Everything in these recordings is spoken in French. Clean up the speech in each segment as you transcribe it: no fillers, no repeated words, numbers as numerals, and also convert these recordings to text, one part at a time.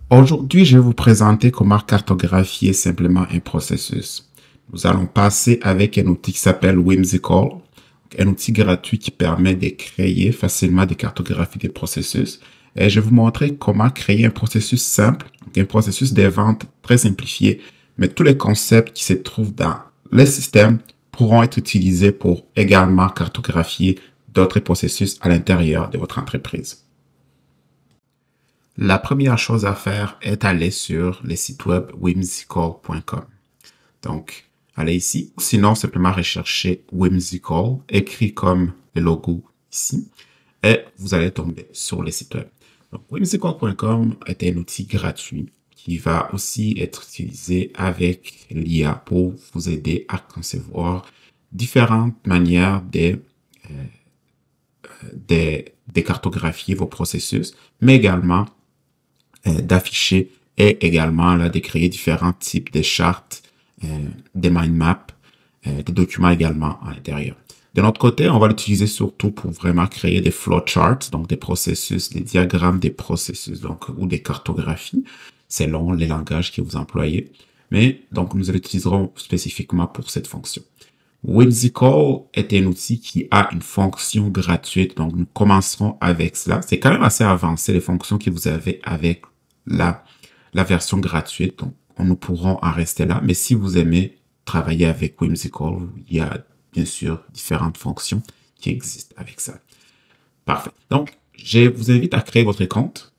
Aujourd'hui, je vais vous présenter comment cartographier simplement un processus. Nous allons passer avec un outil qui s'appelle Whimsical, un outil gratuit qui permet de créer facilement des cartographies des processus. Et je vais vous montrer comment créer un processus simple, un processus de vente très simplifié, mais tous les concepts qui se trouvent dans le système pourront être utilisés pour également cartographier d'autres processus à l'intérieur de votre entreprise. La première chose à faire est aller sur le site web whimsical.com. Donc, allez ici. Sinon, simplement rechercher Whimsical, écrit comme le logo ici, et vous allez tomber sur le site web. Donc, whimsical.com est un outil gratuit qui va aussi être utilisé avec l'IA pour vous aider à concevoir différentes manières de cartographier vos processus, mais également d'afficher et également là, de créer différents types de chartes, des mind maps, des documents également à l'intérieur. De notre côté, on va l'utiliser surtout pour vraiment créer des flowcharts, donc des processus, des diagrammes des processus, donc, ou des cartographies, selon les langages que vous employez. Mais donc, nous l'utiliserons spécifiquement pour cette fonction. Whimsical est un outil qui a une fonction gratuite, donc nous commencerons avec cela. C'est quand même assez avancé, les fonctions que vous avez avec la version gratuite, donc nous pourrons en rester là. Mais si vous aimez travailler avec Whimsical, il y a bien sûr différentes fonctions qui existent avec ça. Parfait. Donc, je vous invite à créer votre compte,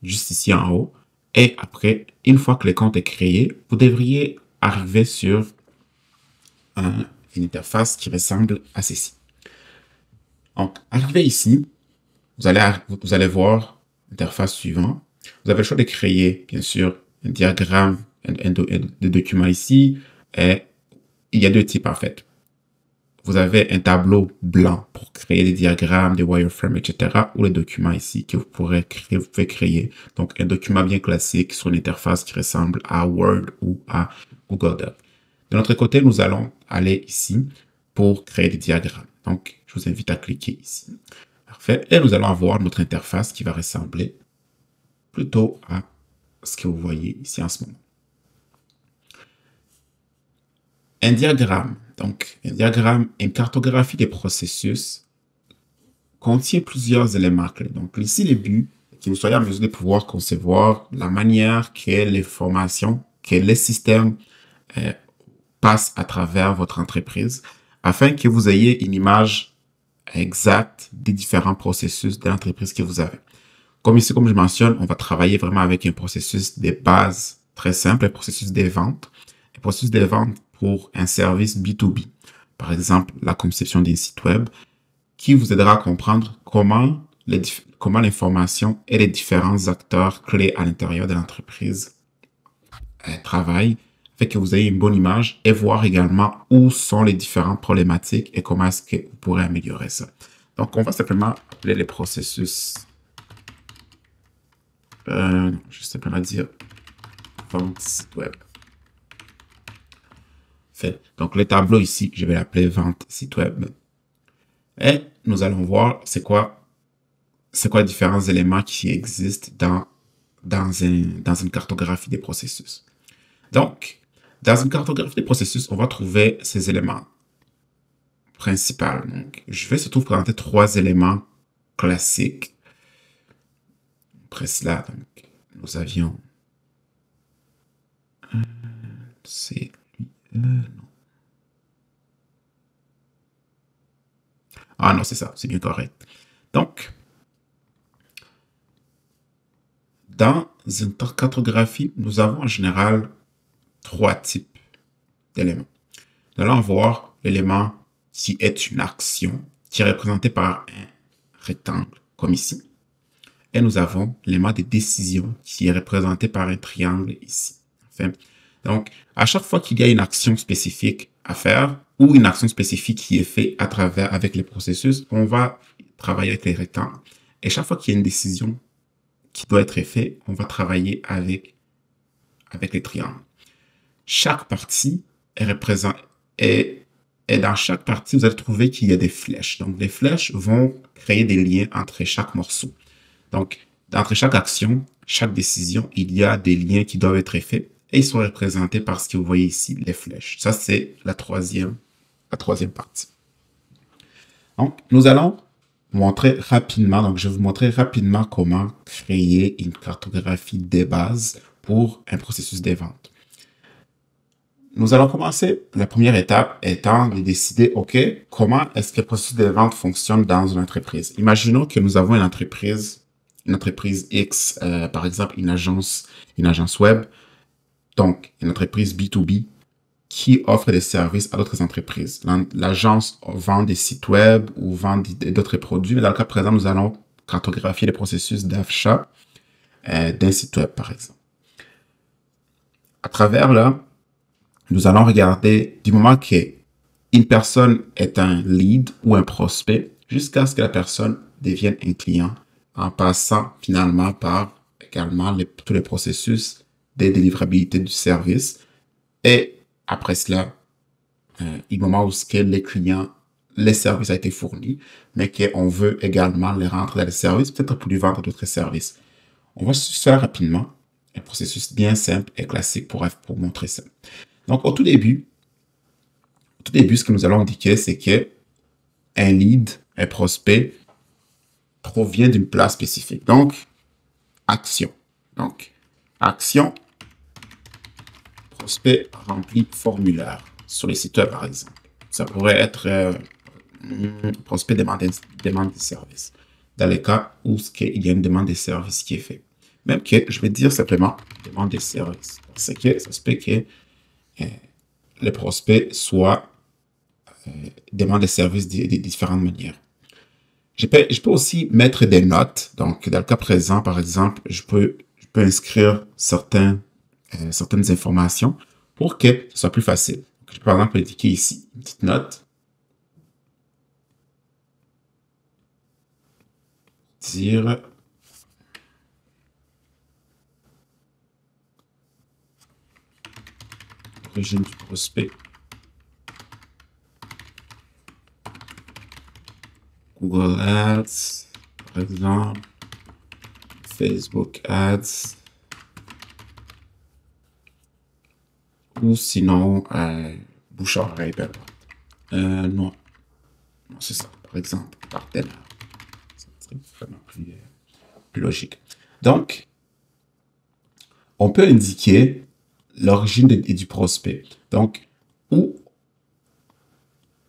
juste ici en haut. Et après, une fois que le compte est créé, vous devriez arriver sur une interface qui ressemble à ceci. Donc, arrivé ici, vous allez voir l'interface suivante. Vous avez le choix de créer, bien sûr, un diagramme, de document ici. Et il y a deux types, en fait. Vous avez un tableau blanc pour créer des diagrammes, des wireframes, etc. Ou les documents ici que vous pouvez créer. Donc, un document bien classique sur une interface qui ressemble à Word ou à Google Doc. De notre côté, nous allons aller ici pour créer des diagrammes. Donc, je vous invite à cliquer ici. Parfait. Et nous allons avoir notre interface qui va ressembler plutôt à ce que vous voyez ici en ce moment. Un diagramme. Donc, un diagramme, une cartographie des processus contient plusieurs éléments clés. Donc, ici, le but est que vous soyez en mesure de pouvoir concevoir la manière que les formations, que les systèmes passent à travers votre entreprise afin que vous ayez une image exacte des différents processus de l'entreprise que vous avez. Comme ici, comme je mentionne, on va travailler vraiment avec un processus de base très simple, un processus des ventes. Un processus des ventes pour un service B2B. Par exemple, la conception d'un site web qui vous aidera à comprendre comment l'information et les différents acteurs clés à l'intérieur de l'entreprise travaillent, fait que vous ayez une bonne image et voir également où sont les différentes problématiques et comment est-ce que vous pourrez améliorer ça. Donc, on va simplement appeler les processus, je vais simplement dire vente site web. Fait. Donc, le tableau ici, je vais l'appeler vente site web. Et nous allons voir c'est quoi les différents éléments qui existent dans une cartographie des processus. Donc, dans une cartographie des processus, on va trouver ces éléments principaux. Donc, je vais surtout présenter trois éléments classiques. Après cela, donc, nous avions... c'est lui... non. Ah non, c'est ça, c'est bien correct. Donc, dans une cartographie, nous avons en général trois types d'éléments. Nous allons voir l'élément qui est une action, qui est représenté par un rectangle, comme ici. Et nous avons l'élément de décision, qui est représenté par un triangle ici. Enfin, donc, à chaque fois qu'il y a une action spécifique à faire, ou une action spécifique qui est faite avec les processus, on va travailler avec les rectangles. Et chaque fois qu'il y a une décision qui doit être faite, on va travailler avec les triangles. Chaque partie et dans chaque partie, vous allez trouver qu'il y a des flèches. Donc, les flèches vont créer des liens entre chaque morceau. Donc, entre chaque action, chaque décision, il y a des liens qui doivent être faits et ils sont représentés par ce que vous voyez ici, les flèches. Ça, c'est la troisième partie. Donc, nous allons montrer rapidement, donc je vais vous montrer rapidement comment créer une cartographie des bases pour un processus de vente. Nous allons commencer, la première étape étant de décider, OK, comment est-ce que le processus de vente fonctionne dans une entreprise. Imaginons que nous avons une entreprise X, par exemple une agence web, donc une entreprise B2B qui offre des services à d'autres entreprises. L'agence vend des sites web ou vend d'autres produits, mais dans le cas présent, nous allons cartographier le processus d'achat d'un site web, par exemple. À travers là, nous allons regarder du moment qu'une personne est un lead ou un prospect jusqu'à ce que la personne devienne un client en passant finalement par également tous les processus de délivrabilité du service. Et après cela, du moment où les clients, les services a été fourni, mais qu'on veut également les rentrer dans les services, peut-être pour lui vendre d'autres services. On va se faire rapidement un processus bien simple et classique pour montrer ça. Donc, au tout début, ce que nous allons indiquer, c'est que un lead, un prospect, provient d'une place spécifique. Donc, action. Donc, action, prospect remplit formulaire sur les sites web, par exemple. Ça pourrait être prospect demande de service. Dans les cas où il y a une demande de service qui est faite. Même que je vais dire simplement demande de service. Parce que ça se peut que le prospect soit demande des services de différentes manières. Je peux aussi mettre des notes. Donc, dans le cas présent, par exemple, je peux inscrire certaines informations pour que ce soit plus facile. Donc, je peux par exemple indiquer ici une petite note. Dire origine du prospect. Google Ads, par exemple, Facebook Ads, ou sinon, bouche à oreille, non, c'est ça, par exemple, partenaire. Ça serait vraiment plus logique. Donc, on peut indiquer l'origine du prospect. Donc,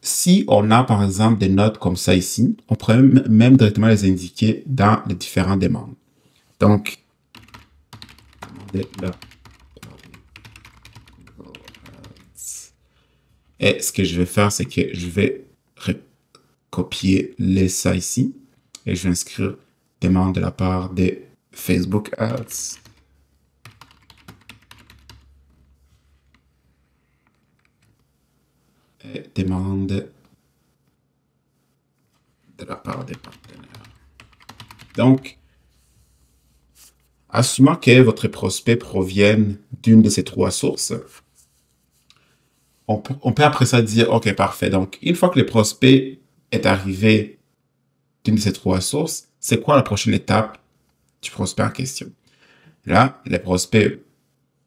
si on a, par exemple, des notes comme ça ici, on pourrait même directement les indiquer dans les différentes demandes. Donc, et ce que je vais faire, c'est que je vais copier ça ici et je vais inscrire demande de la part de Facebook Ads. Et demande de la part des partenaires. Donc, assumant que votre prospect provienne d'une de ces trois sources, on peut après ça dire, OK, parfait. Donc, une fois que le prospect est arrivé d'une de ces trois sources, c'est quoi la prochaine étape du prospect en question? Là, le prospect,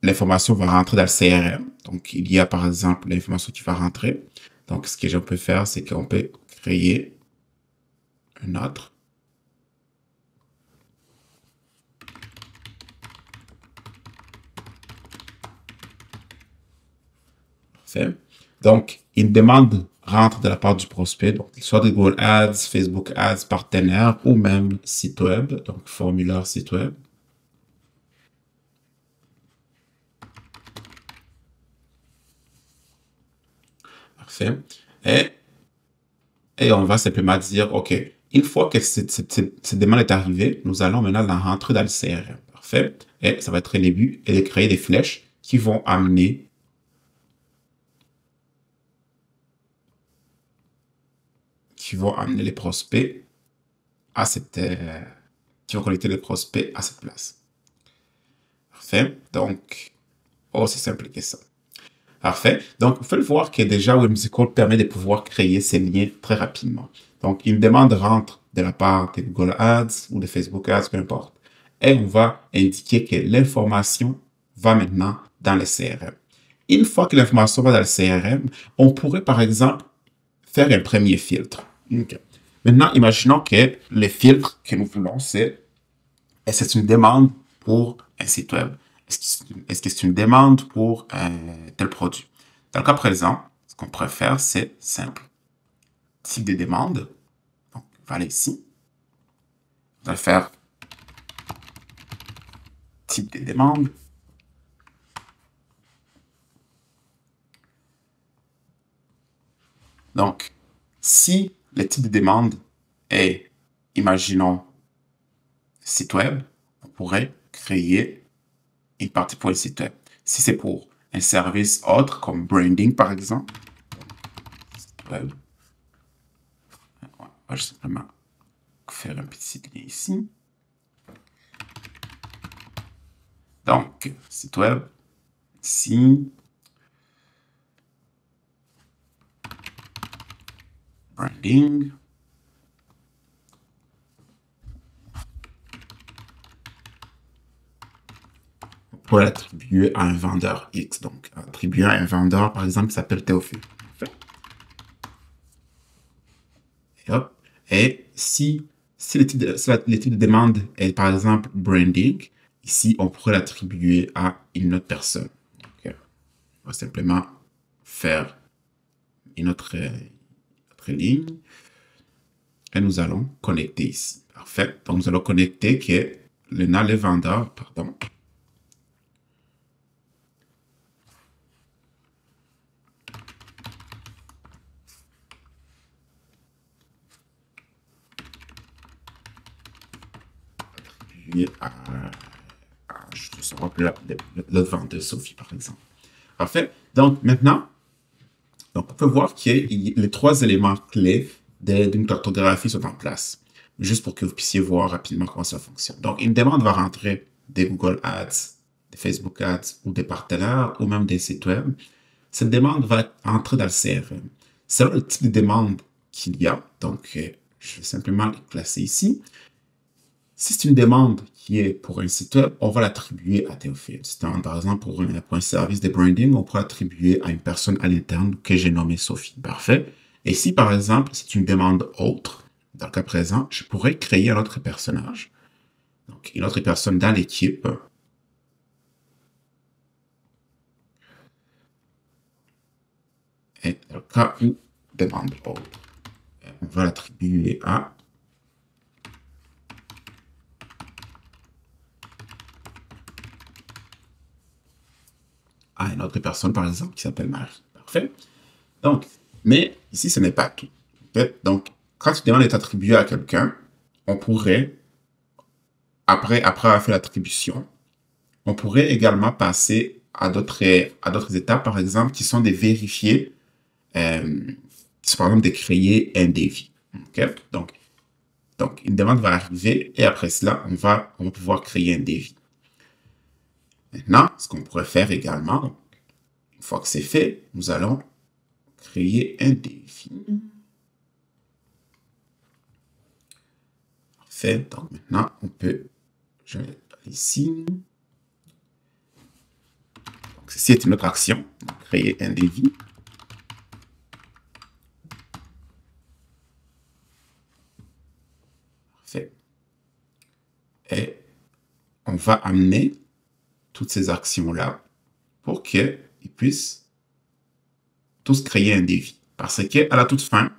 l'information va rentrer dans le CRM. Donc, il y a par exemple l'information qui va rentrer. Donc, ce que je peux faire, c'est qu'on peut créer un autre. Parfait. Donc, une demande rentre de la part du prospect, donc soit de Google Ads, Facebook Ads, partenaire ou même site web, donc formulaire site web. Parfait. Et on va simplement dire, OK, une fois que cette demande est arrivée, nous allons maintenant la rentrer dans le CRM. Parfait. Et ça va être le début et de créer des flèches qui vont amener les prospects à qui vont connecter les prospects à cette place. Parfait. Donc, aussi simple que ça. Parfait. Donc, vous pouvez le voir que déjà Whimsical permet de pouvoir créer ces liens très rapidement. Donc, une demande rentre de la part de Google Ads ou de Facebook Ads, peu importe. et on va indiquer que l'information va maintenant dans le CRM. Une fois que l'information va dans le CRM, on pourrait par exemple faire un premier filtre. Okay. Maintenant, imaginons que le filtre que nous voulons, c'est est-ce que c'est une demande pour un site web? Est-ce que c'est une demande pour tel produit? Dans le cas présent, ce qu'on pourrait faire, c'est simple. Type de demande. Donc, on va aller ici. On va faire type de demande. Donc, si le type de demande est, imaginons, site web, on pourrait créer une partie pour le site web. Si c'est pour un service autre, comme branding par exemple, site web, on va simplement faire un petit lien ici. Donc, site web, ici, branding, pour l'attribuer à un vendeur X. Donc, attribuer à un vendeur, par exemple, qui s'appelle Théophile. Et hop. Et si le type de demande est, par exemple, branding, ici, on pourrait l'attribuer à une autre personne. Okay. On va simplement faire une autre ligne. Et nous allons connecter ici. Parfait. Donc, nous allons connecter que le vendeur, pardon, je ne sais pas plus l'autre vendeur, Sophie, par exemple. Parfait. Donc, maintenant, donc, on peut voir que les trois éléments clés d'une cartographie sont en place. Juste pour que vous puissiez voir rapidement comment ça fonctionne. Donc, une demande va rentrer des Google Ads, des Facebook Ads ou des partenaires ou même des sites web. Cette demande va entrer dans le CRM. Selon le type de demande qu'il y a, donc je vais simplement les classer ici. Si c'est une demande qui est pour un site web, on va l'attribuer à Théophile. Si c'est par exemple pour un service de branding, on pourra l'attribuer à une personne à l'interne que j'ai nommée Sophie. Parfait. Et si par exemple c'est une demande autre, dans le cas présent, je pourrais créer un autre personnage. Donc une autre personne dans l'équipe. Et dans le cas où demande autre, on va l'attribuer à une autre personne, par exemple, qui s'appelle Marie. Parfait. Donc, mais ici, ce n'est pas tout. Okay? Donc, quand une demande est attribuée à quelqu'un, on pourrait, après avoir fait l'attribution, on pourrait également passer à d'autres étapes, par exemple, qui sont de vérifier, par exemple, de créer un devis. Okay? Donc, une demande va arriver et après cela, on va pouvoir créer un devis. Maintenant, ce qu'on pourrait faire également, une fois que c'est fait, nous allons créer un devis. Parfait. Donc maintenant, je vais aller ici. Donc, ceci est une autre action. Donc, créer un devis. Parfait. Et on va amener toutes ces actions-là pour qu'ils puissent tous créer un devis. Parce que à la toute fin,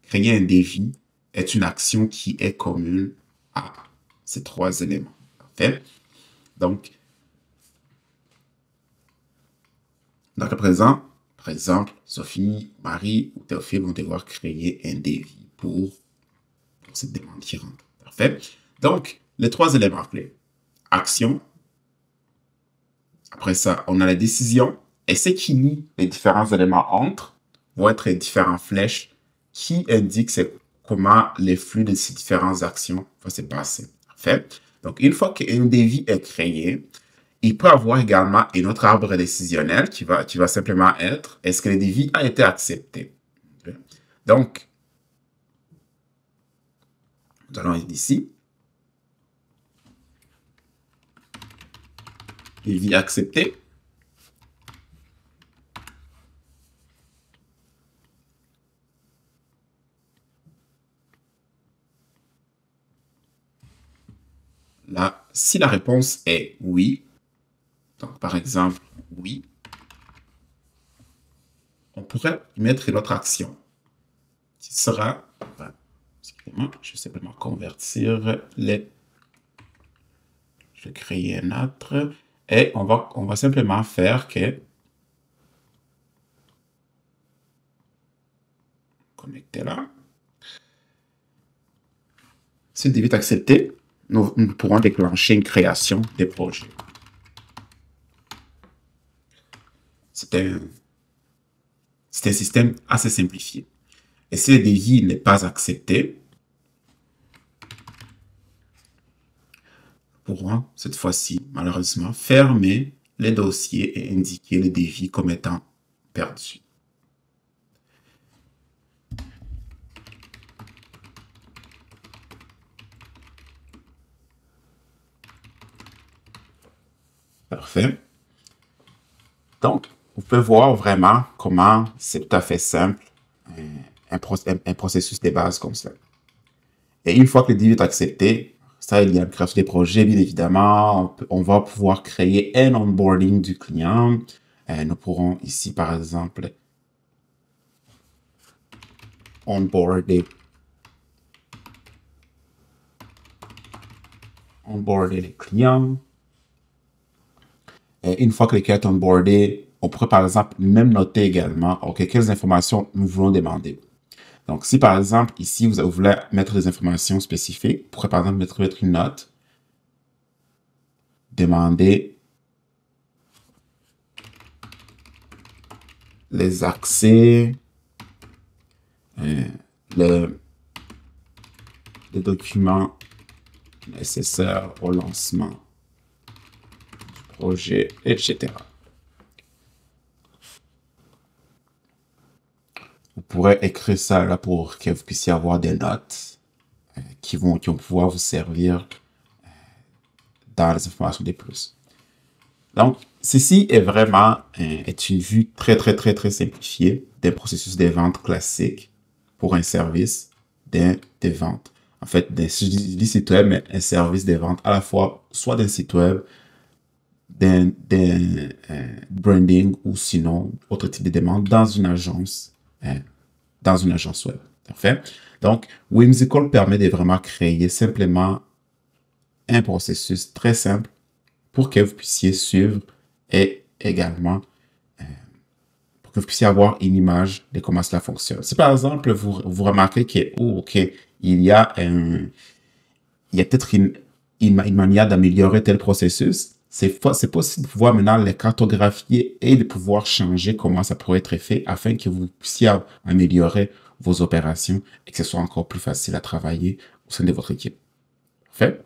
créer un devis est une action qui est commune à ces trois éléments. Parfait. Donc, dans le présent, par exemple, Sophie, Marie ou Théophile vont devoir créer un devis pour cette demande qui rentre. Parfait. Donc, les trois éléments clés. Action. Après ça, on a la décision. Et ce qui lie les différents éléments entre vont être les différentes flèches qui indiquent comment les flux de ces différentes actions vont se passer. Parfait. Donc, une fois qu'un devis est créé, il peut avoir également un autre arbre décisionnel qui va simplement être est-ce que le devis a été accepté? Donc, Nous allons ici. Devis accepté. Là, si la réponse est oui, donc par exemple, oui, on pourrait mettre notre action qui sera, excusez-moi, je vais simplement convertir les, je vais créer un autre, et on va simplement faire que, connecter là, si le devis est accepté, nous pourrons déclencher une création des projets. C'est un système assez simplifié. Et si le devis n'est pas accepté, nous pourrons cette fois-ci, malheureusement, fermer les dossiers et indiquer le devis comme étant perdu. Parfait. Donc, vous pouvez voir vraiment comment c'est tout à fait simple, un processus de base comme ça. Et une fois que le devis est accepté, ça, il y a une création des projets, bien évidemment. On va pouvoir créer un onboarding du client. Nous pourrons ici, par exemple, onboarder les clients. Une fois que les clients sont onboardés, on pourrait par exemple même noter également quelles informations nous voulons demander. Donc, si par exemple, ici, vous voulez mettre des informations spécifiques, vous pourrez par exemple mettre une note, demander les accès, les documents nécessaires au lancement du projet, etc. Vous pourrez écrire ça là pour que vous puissiez avoir des notes qui vont pouvoir vous servir dans les informations des plus. Donc, ceci est vraiment une vue très simplifiée d'un processus de vente classique pour un service des ventes. En fait, je dis site web, mais un service de vente à la fois soit d'un site web, d'un branding ou sinon autre type de demande dans une agence web. Parfait. Donc, Whimsical permet de vraiment créer simplement un processus très simple pour que vous puissiez suivre et également pour que vous puissiez avoir une image de comment cela fonctionne. Si par exemple, vous remarquez que, il y a peut-être une manière d'améliorer tel processus, c'est possible de pouvoir maintenant les cartographier et de pouvoir changer comment ça pourrait être fait afin que vous puissiez améliorer vos opérations et que ce soit encore plus facile à travailler au sein de votre équipe. Parfait.